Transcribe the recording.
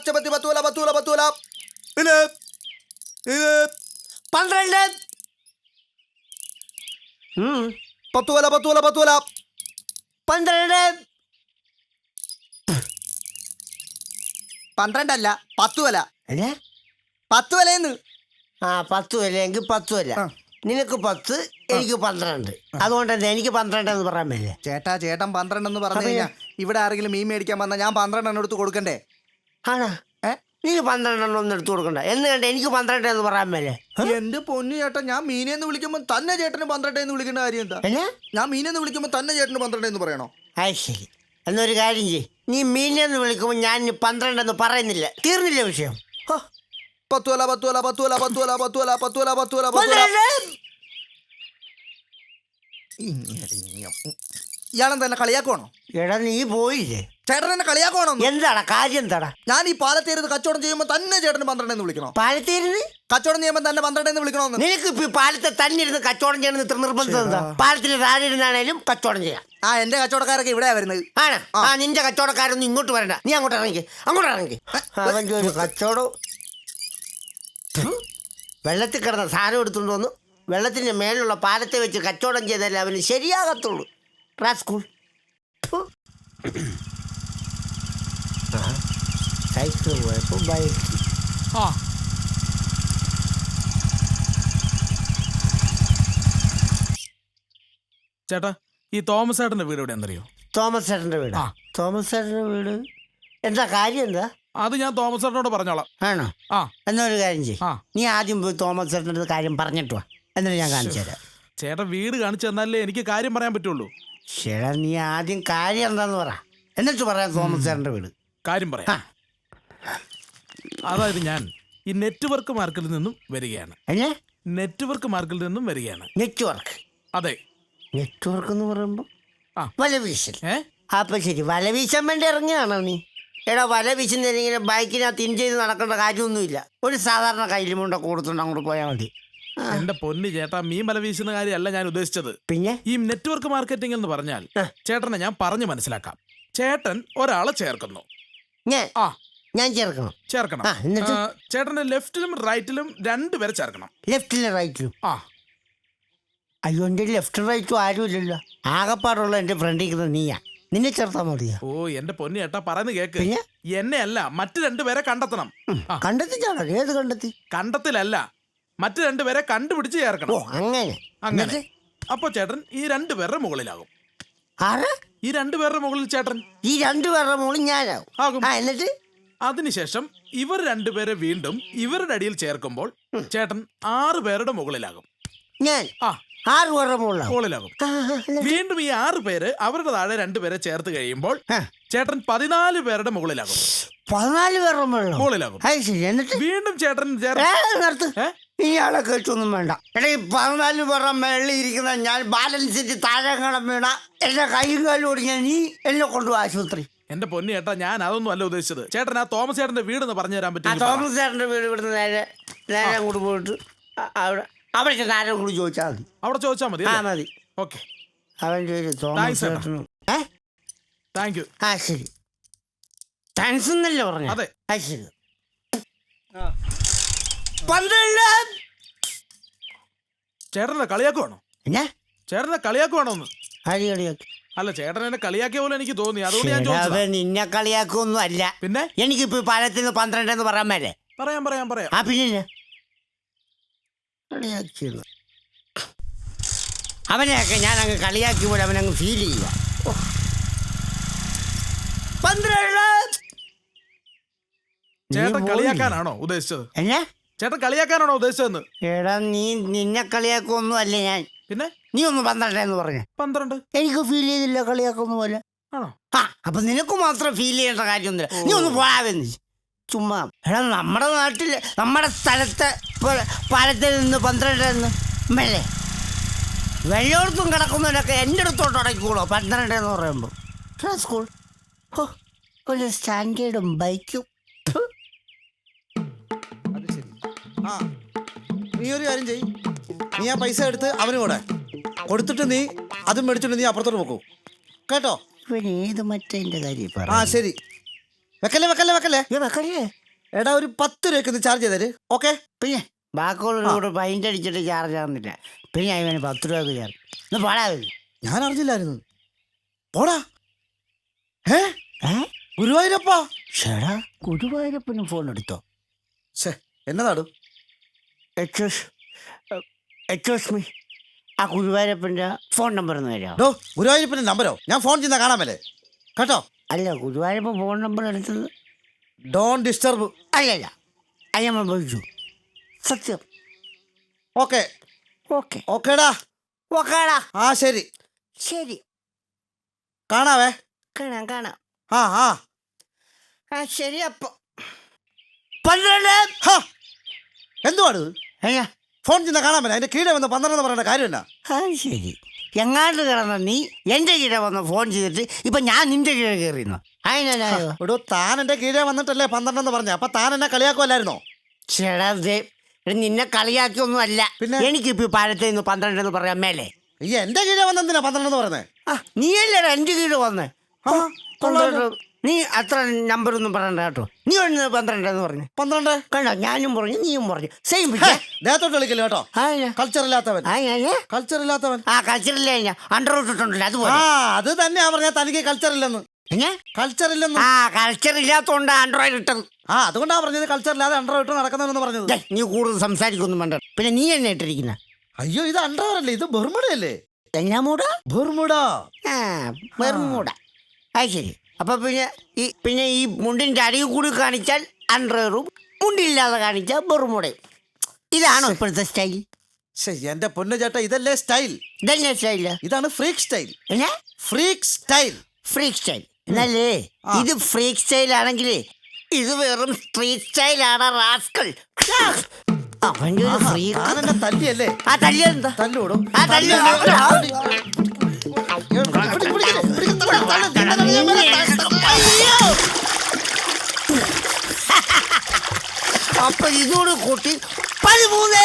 പച്ചപത്തി പത്തൂല പത്തൂല പത്തൂല 12 പത്തൂല പത്തൂല പത്തൂല 12 12 അല്ല 10 വില. അല്ലേ 10 വിലയെന്ന്. 10 വിലയെങ്കിൽ 10 വില. നിനക്ക് 10, എനിക്ക് 12. അതുകൊണ്ട് തന്നെ എനിക്ക് 12 എന്ന് പറയാൻ പറ്റില്ലേ? ചേട്ടൻ 12 എന്ന് പറഞ്ഞു കഴിഞ്ഞാൽ ഇവിടെ ആരെങ്കിലും മീൻ മേടിക്കാൻ വന്നാൽ ഞാൻ 12 എണ്ണം എടുത്ത് കൊടുക്കണ്ടേ? ആണോ? നീ 12 എണ്ണം ഒന്നും എടുത്തു കൊടുക്കണ്ട. എന്ന് കണ്ട എനിക്ക് 12 എന്ന് പറയാൻ പറ്റില്ലേ? എന്റെ പൊന്നു ചേട്ടൻ, ഞാൻ മീനെന്ന് വിളിക്കുമ്പോൾ തന്നെ ചേട്ടന് 12 എന്ന് വിളിക്കേണ്ട കാര്യം എന്താ? ഞാൻ മീനെന്ന് വിളിക്കുമ്പോൾ തന്നെ ചേട്ടന് 12 എന്ന് പറയണോ? ശരി, എന്നൊരു കാര്യം ചെയ്യ്. നീ മീനെന്ന് വിളിക്കുമ്പോൾ ഞാൻ 12 എന്ന് പറയുന്നില്ല. തീർന്നില്ല വിഷയം. പത്തൂല പത്തൂല പത്തൂല പത്തൂല പത്തൂല പത്തൂല പത്തൂല പത്തൂല. ഇയാളെന്താ എന്നെ കളിയാക്കുവാണോ? എടാ നീ പോയില്ലേ? ചേട്ടൻ എന്നെ കളിയാക്കുവാണോ? എന്താടാ കാര്യം? എന്താടാ? ഞാൻ ഈ പാലത്തേരുത് കച്ചവടം ചെയ്യുമ്പോൾ തന്നെ ചേട്ടന് 12 എന്ന് വിളിക്കണോ? പാലത്തേരുത് കച്ചവടം ചെയ്യുമ്പോൾ തന്നെ 12 എന്ന് വിളിക്കണോന്ന്? നിനക്ക് ഇപ്പൊ പാലത്തെ തന്നെ ഇരുന്ന് കച്ചവടം ചെയ്യണമെന്ന് ഇത്ര നിർബന്ധം എന്താ? പാലത്തിന് താഴെ ഇരുന്നാണേലും കച്ചവടം ചെയ്യാം. എന്റെ കച്ചവടക്കാരൊക്കെ ഇവിടെയാ വരുന്നത്. ആണ്. നിന്റെ കച്ചവടക്കാരൊന്നും ഇങ്ങോട്ട് വരണ്ട. നീ അങ്ങോട്ട് ഇറങ്ങി. അവൻ്റെ ഒരു കച്ചവടം. വെള്ളത്തിൽ കിടന്ന സാധനം എടുത്തുകൊണ്ട് വന്നു വെള്ളത്തിന്റെ മേലുള്ള പാലത്തെ വെച്ച് കച്ചവടം ചെയ്താലേ അവന് ശരിയാകത്തുള്ളൂ. റാസ്കൂൾ. സൈക്കിൾ പോയപ്പോ ബൈക്ക്. ചേട്ടാ, ഈ തോമസ് ചേട്ടന്റെ വീട് എവിടെ എന്നറിയോ? തോമസ് ചേട്ടന്റെ വീട്? തോമസ് ചേട്ടന്റെ വീട് എന്താ കാര്യം? എന്താ അത് ഞാൻ തോമസ് ചേട്ടനോട് പറഞ്ഞോളാം. ആണോ? എന്നൊരു കാര്യം ചെയ്യ്. നീ ആദ്യം പോയി തോമസ് ചേട്ടൻ്റെ കാര്യം പറഞ്ഞിട്ട് വാ, എന്നിട്ട് ഞാൻ കാണിച്ചു തരാം. ചേട്ടൻ വീട് കാണിച്ചു തന്നാലേ എനിക്ക് കാര്യം പറയാൻ പറ്റുള്ളൂ. ചേട്ടാ, നീ ആദ്യം കാര്യം എന്താന്ന് പറ, എന്നിട്ട് പറയാം തോമസ് ചേട്ടൻ്റെ വീട്. കാര്യം പറയാം. അതായത് ഞാൻ ഈ നെറ്റ്വർക്ക് മാർക്കിൽ നിന്നും വരികയാണ്. നെറ്റ്വർക്ക് മാർക്കിൽ നിന്നും വരികയാണ്. നെറ്റ്വർക്ക്? അതെ. നെറ്റ്വർക്ക് എന്ന് പറയുമ്പോ വലവീശൽ. അപ്പൊ ശരി, വലവീശാൻ വേണ്ടി ഇറങ്ങിയാണോ നീ? എടാ, വല വീശുന്നില്ലെങ്കിൽ ബൈക്കിനകത്ത് ഇൻ ചെയ്ത് നടക്കേണ്ട കാര്യമൊന്നുമില്ല. ഒരു സാധാരണ കയ്യിലുമുണ്ട കൊടുത്തുണ്ട് അങ്ങോട്ട് പോയാൽ മതി. എന്റെ പൊന്നു ചേട്ടാ, മീൻ വല വീശുന്ന കാര്യമല്ല ഞാൻ ഉദ്ദേശിച്ചത്. പിന്നെ ഈ നെറ്റ്വർക്ക് മാർക്കറ്റിംഗ് എന്ന് പറഞ്ഞാൽ ചേട്ടനെ ഞാൻ പറഞ്ഞു മനസ്സിലാക്കാം. ചേട്ടൻ ഒരാളെ ചേർക്കുന്നു. ഞാൻ ചേർക്കണം? ചേട്ടന്റെ ലെഫ്റ്റിലും റൈറ്റിലും 2 പേരെ ചേർക്കണം. ലെഫ്റ്റിലും റൈറ്റിലും? അയ്യോ, എന്റെ ലെഫ്റ്റും റൈറ്റും ആരും ഇല്ലല്ലോ. ആകപ്പാടുള്ള എന്റെ ഫ്രണ്ടിൽ നീയാ. നിന്നെ ചേർത്താ മതിയാ? എന്റെ പൊന്നു ചേട്ടാ, പറയുന്നത് കേക്ക്. എന്നെ അല്ല, മറ്റു 2 പേരെ കണ്ടെത്തണം. കണ്ടെത്തിച്ചാണോ? ഏത് കണ്ടെത്തി? കണ്ടെത്തിലല്ല, മറ്റു 2 പേരെ കണ്ടുപിടിച്ച് ചേർക്കണം. അങ്ങനെ. അപ്പൊ ചേട്ടൻ ഈ 2 പേരുടെ മുകളിലാകും. ഈ 2 പേരുടെ മുകളിൽ ചേട്ടൻ? ഈ 2 പേരുടെ മുകളിൽ ഞാനാകും. എന്നിട്ട് അതിനുശേഷം ഇവർ 2 പേരെ വീണ്ടും ഇവരുടെ അടിയിൽ ചേർക്കുമ്പോൾ ചേട്ടൻ 6 പേരുടെ മുകളിലാകും. ഞാൻ 6 പേരുടെ മുകളിലാകും. വീണ്ടും ഈ 6 പേര് അവരുടെ താഴെ 2 പേരെ ചേർത്ത് കഴിയുമ്പോൾ ചേട്ടൻ 14 പേരുടെ മുകളിലാകും. 14 പേരുടെ മുകളിലാകും. എന്നിട്ട് വീണ്ടും ചേട്ടൻ ഇയാളെ കേട്ടൊന്നും വേണ്ട. എടാ, ഈ 14 പേരുടെ മേളിൽ ഇരിക്കുന്ന ഞാൻ ബാലൻസിന്റെ താഴെ കടം വീണ എന്റെ കൈയും കാലും ഓടിക്കാൻ നീ എന്നെ കൊണ്ടുപോകും ആശുപത്രി. എന്റെ പൊന്നു ചേട്ടാ, ഞാൻ അതൊന്നും അല്ല ഉദ്ദേശിച്ചത്. ചേട്ടൻ ആ തോമസ് ചേട്ടന്റെ വീട് എന്ന് പറഞ്ഞു തരാൻ പറ്റും? തോമസ് ചേട്ടന്റെ വീട് ഇവിടുന്ന് നേരെ അങ്ങോട്ട് പോയിട്ട് അവിടെ ആരും കൂടി ചോദിച്ചാൽ മതി. അവിടെ ചോദിച്ചാൽ മതി? മതി. ഓക്കെ. അവൻ ചോദിച്ചു തോമസ് ചേട്ടനും. Thank you. ശരി. താങ്ക്സ് എന്നല്ലേ പറഞ്ഞു? അതെ. ശരി. ചേട്ടനെ കളിയാക്കുവാണോ? ചേട്ടനെ കളിയാക്കുവാണോന്ന്? അല്ല, ചേട്ടൻ എന്നെ കളിയാക്കിയ പോലെ എനിക്ക് തോന്നി, അതുകൊണ്ട് ഞാൻ ചോദിച്ചത്. നിന്നെ കളിയാക്കൊന്നും അല്ല. പിന്നെ എനിക്കിപ്പോ പാലത്തിൽ 12 എന്ന് പറയാൻ മേലെ? പറയാം. പിന്നെ അവനെയൊക്കെ ഞാൻ അങ്ങ് കളിയാക്കി പോലെ അവനങ്ങ് ഫീൽ ചെയ്യുക. 12. ചേട്ടൻ കളിയാക്കാനാണോ ഉദ്ദേശിച്ചത്? ചേട്ടൻ കളിയാക്കാനാണോ ഉദ്ദേശിച്ചതെന്ന്? എടാ, നിന്നെ കളിയാക്കൊന്നും അല്ല ഞാൻ. പിന്നെ നീ ഒന്ന് 12 എന്ന് പറഞ്ഞ? 12 എനിക്ക് ഫീൽ ചെയ്തില്ല കളിയാക്കൊന്നും പോലെ. അപ്പൊ നിനക്ക് മാത്രം ഫീൽ ചെയ്യേണ്ട കാര്യമൊന്നുമില്ല. നീ ഒന്ന് പോയാവെന്ന് ചുമ്മാ. എടാ, നമ്മുടെ നാട്ടില് നമ്മുടെ സ്ഥലത്ത് പാലത്തിൽ നിന്ന് 12 എന്ന് മേലെ വെള്ളോടത്തും കിടക്കുന്നവരൊക്കെ എൻ്റെ അടുത്തോട്ട് അടയ്ക്കൂടോ 12 എന്ന് പറയുമ്പോൾ? സ്കൂൾ ഒരു സ്റ്റാൻഡേർഡും ബൈക്കും. നീ ഒരു കാര്യം ചെയ്യ്, നീ ആ പൈസ എടുത്ത് അവന് കൊടുത്തിട്ട് നീ അതും മേടിച്ചിട്ട് നീ അപ്പുറത്തോട്ട് പോക്കൂ കേട്ടോ. ഇവൻ ഏത് മറ്റേ കാര്യം? ശരി. വെക്കല്ലേ വെക്കല്ലേ വെക്കല്ലേ വെക്കല്ലേ എടാ ഒരു 10 രൂപയ്ക്ക് ഒന്ന് ചാർജ് ചെയ്തേര്. ഓക്കെ പിന്നെ ബാക്കിയുള്ളവരോട് പൈൻ്റ് അടിച്ചിട്ട് ചാർജ് ആവുന്നില്ല. പിന്നെ അവന് 10 രൂപ ചാർജ് ഒന്ന് പാടാ. ഞാൻ അറിഞ്ഞില്ലായിരുന്നു. പോടാ. ഗുരുവായൂരപ്പാ. ചേടാ ഗുരുവായൂരപ്പന് ഫോൺ എടുത്തോ? എന്നതാടു? എക്സ്ക്യൂസ് മീ, ആ ഗുരുവായൂരപ്പൻ്റെ ഫോൺ നമ്പർ ഒന്ന് തരാമോ? ഗുരുവായൂരപ്പൻ്റെ നമ്പരോ? ഞാൻ ഫോൺ ചെയ്യുന്ന കാണാൻ മേലെ കേട്ടോ. അല്ല, ഗുരുവായൂരപ്പൻ ഫോൺ നമ്പർ എടുത്തത്. Don't disturb. അല്ലല്ല, അയ്യമ്മ വിളിച്ചു. സത്യം. ഓക്കെ ഓക്കെ ഓക്കേടാ. ഓക്കേടാ. ആ ശരി ശരി, കാണാവേ. കാണാം കാണാം. ആ ആ ആ ശരി. അപ്പൊ 12. എന്തുവാണ് അയ്യാ ഫോൺ ചെയ്യുന്ന കാണാൻ മേലെ? അതിന്റെ കീഴെ വന്ന് 12 എന്ന് പറയേണ്ട കാര്യമില്ല. ആ ശരി. എങ്ങാണ്ട് കിടന്ന നീ എൻ്റെ കീഴെ വന്ന് ഫോൺ ചെയ്തിട്ട് ഇപ്പൊ ഞാൻ നിന്റെ കീഴെ കയറിയുന്നു. അതിനായോ? എടോ താൻ എന്റെ കീഴെ വന്നിട്ടല്ലേ 12 എന്ന് പറഞ്ഞ. അപ്പൊ താൻ എന്നെ കളിയാക്കുമല്ലായിരുന്നോ? ചേടാ നിന്നെ കളിയാക്കിയൊന്നും അല്ല. പിന്നെ എനിക്കിപ്പോ പാലത്തിൽ നിന്ന് 12 എന്ന് പറയാൻ മേലെ. ഈ എന്റെ കീഴെ വന്നെന്തിനാ 12 എന്ന് പറഞ്ഞേ? നീയല്ലേടാ എൻ്റെ കീഴെ വന്ന്. നീ അത്ര നമ്പർ ഒന്നും പറയണ്ട കേട്ടോ. നീ ഒന്ന് 12 എന്ന് പറഞ്ഞു. 12 കണ്ടോ? ഞാനും പറഞ്ഞു, നീയും പറഞ്ഞു. സെയിം ദേഹത്തോട്ട് കളിക്കില്ല കേട്ടോ. കൾച്ചർ ഇല്ലാത്തവൻ. കൾച്ചർ ഇല്ലാത്തവൻ. ആ കൾച്ചറില്ല, ഞാൻ അണ്ടർ ഇട്ടിട്ടുണ്ടല്ലോ. അതുപോലെ അത് തന്നെയാ പറഞ്ഞ തനിക്ക് കൾച്ചർ ഇല്ലെന്ന്. കൾച്ചർ ഇല്ലെന്ന്. ആ കൾച്ചർ ഇല്ലാത്തോണ്ട് ആൻഡ്രോയിഡ് ഇട്ടത്. അതുകൊണ്ടാ പറഞ്ഞത് കൾച്ചർ ഇല്ലാതെ അണ്ടർ ഇട്ട് നടക്കുന്നവരെന്ന് പറഞ്ഞത്. നീ കൂടുതൽ സംസാരിക്കൊന്നും വേണ്ട. പിന്നെ നീ എന്നെ ഇട്ടിരിക്കുന്ന. അയ്യോ ഇത് അണ്ടർ അല്ലേ, ഇത് ബെർമുഡയല്ലേ. എന്നാ മൂട? ബെർമുഡ. ആ ബെർമുഡ. അത് ശരി. അപ്പൊ പിന്നെ ഈ മുണ്ടിന്റെ അടിയിൽ കൂടി കാണിച്ചാൽ അണ്ടറും, മുണ്ടില്ലാതെ കാണിച്ചാൽ ബെർമുഡയും. ഇതാണോ ഇപ്പോഴത്തെ സ്റ്റൈൽ? എന്റെ പൊന്നു ചേട്ടാ, ഇതല്ലേ സ്റ്റൈൽ? ഇതല്ലേ സ്റ്റൈൽ? ഇതാണ് freak style. Freak style. Freak style എന്നല്ലേ ഇത്? ഫ്രീക്ക് സ്റ്റൈൽ ആണെങ്കിൽ ഇത് വെറും സ്ട്രീറ്റ് സ്റ്റൈലാണ് റാസ്കൽ. അവന്റെ ഒരു ഫ്രീക്ക് തല്ലിയല്ലേ? ആ തല്ലിയെന്താ? തല്ലോടും. ആ തല്ലി. അപ്പൊ ഇതോട് കൂട്ടി 13.